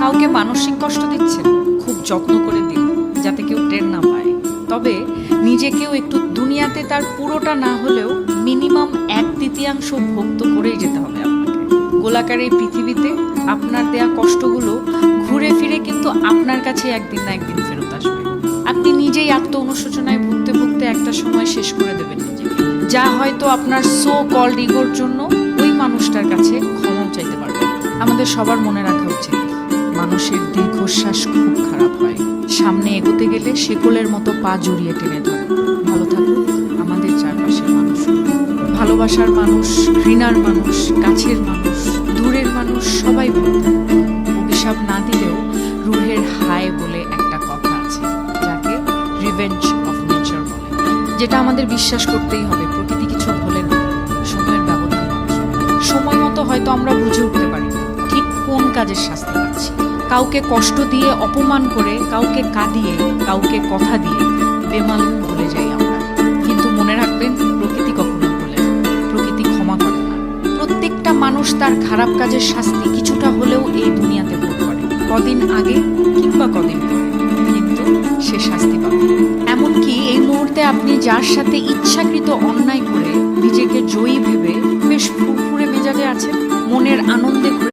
কাউকে মানসিক কষ্ট দিচ্ছেন, খুব যত্ন করে দিন যাতে কেউ টের না পায়। তবে নিজেকেও একটু দুনিয়াতে তার পুরোটা না হলেও মিনিমাম 1/3 ভোগ তো করেই যেতে হবে আপনাকে। গোলাকার এই পৃথিবীতে আপনার দেয়া কষ্টগুলো ঘুরে ফিরে কিন্তু আপনার কাছে একদিন না একদিন ফেরত আসবে। আপনি নিজেই আত্ম অনুশোচনায় ভুগতে ভুগতে একটা সময় শেষ করে দেবেন নিজেকে, যা হয়তো আপনার সো কল্ড ইগোর জন্য ওই মানুষটার কাছে ক্ষমা চাইতে পারবেন। আমাদের সবার মনে রাখা উচিত, মানুষের দীর্ঘশ্বাস খুব খারাপ হয়। সামনে এগোতে গেলে শেকলের মতো পা জড়িয়ে টেনে ধরে। ভালো থাকুন আমাদের চারপাশের মানুষ, ভালোবাসার মানুষ, ঘৃণার মানুষ, কাছের মানুষ, দূরের মানুষ, সবাই ভালো থাকুন। অভিশাপ না দিলেও রুহের হায় বলে একটা কথা আছে, যাকে রিভেঞ্জ অফ নেচার বলে, যেটা আমাদের বিশ্বাস করতেই হবে। প্রকৃতি কিছু ভোলে না, সময়ের ব্যবধান মাত্র। সময় মতো হয়তো আমরা বুঝে উঠতে পারি না ঠিক কোন কাজের শাস্তি পাচ্ছি। কাউকে কষ্ট দিয়ে, অপমান করে, কাউকে কাঁদিয়ে, কাউকে কথা দিয়ে বেমালুম ভুলে যাই আমরা। কিন্তু মনে রাখবেন, প্রকৃতি কখনো ভোলে না, প্রকৃতি ক্ষমা করে না। প্রত্যেকটা মানুষ তার খারাপ কাজের শাস্তি কিছুটা হলেও এই দুনিয়াতে ভোগ করে, কদিন আগে কিংবা কদিন পরে, কিন্তু সে শাস্তি পাবে। এমনকি এই মুহূর্তে আপনি যার সাথে ইচ্ছাকৃত অন্যায় করে নিজেকে জয়ী ভেবে বেশ ফুরফুরে মেজাজে আছেন, মনের আনন্দে